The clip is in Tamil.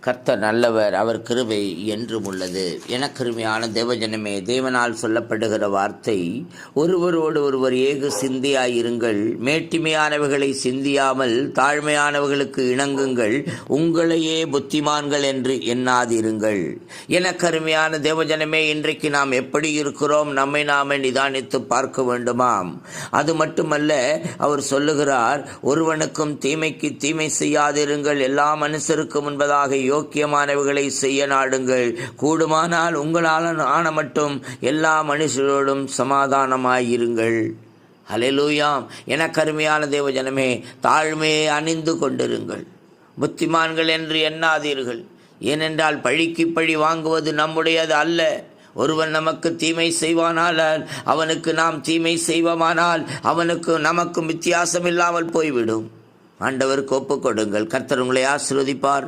கர்த்தர் நல்லவர், அவர் கிருபை என்றும் உள்ளது. எனக்கருமையான தேவஜனமே, தேவனால் சொல்லப்படுகிற வார்த்தை, ஒருவரோடு ஒருவர் ஏக சிந்தியாயிருங்கள், மேட்டிமையானவைகளை சிந்தியாமல் தாழ்மையானவர்களுக்கு இணங்குங்கள், உங்களையே புத்திமான்கள் என்று எண்ணாதிருங்கள். எனக்கருமையான தேவஜனமே, இன்றைக்கு நாம் எப்படி இருக்கிறோம், நம்மை நாமே நிதானித்து பார்க்க வேண்டுமாம். அது மட்டுமல்ல, அவர் சொல்லுகிறார், ஒருவனுக்கும் தீமைக்கு தீமை செய்யாதிருங்கள், எல்லா மனுஷருக்கு முன்பதாக யோக்கியமானவைகளை செய்ய நாடுங்கள், கூடுமானால் உங்களால் ஆன மட்டும் எல்லா மனுஷரோடும் சமாதானமாயிருங்கள். ஹல்லேலூயாம். எனக்கருமையான தேவஜனமே, தாழ்மையை அணிந்து கொண்டிருங்கள், புத்திமான்கள் என்று எண்ணாதீர்கள். ஏனென்றால் பழிக்கு பழி வாங்குவது நம்முடையது அல்ல. ஒருவன் நமக்கு தீமை செய்வானால், அவனுக்கு நாம் தீமை செய்வோமானால், அவனுக்கு நமக்கும் வித்தியாசம் இல்லாமல் போய்விடும். ஆண்டவருக்கு ஒப்புக் கொடுங்கள். கர்த்தர் உங்களை ஆசீர்வதிப்பார்.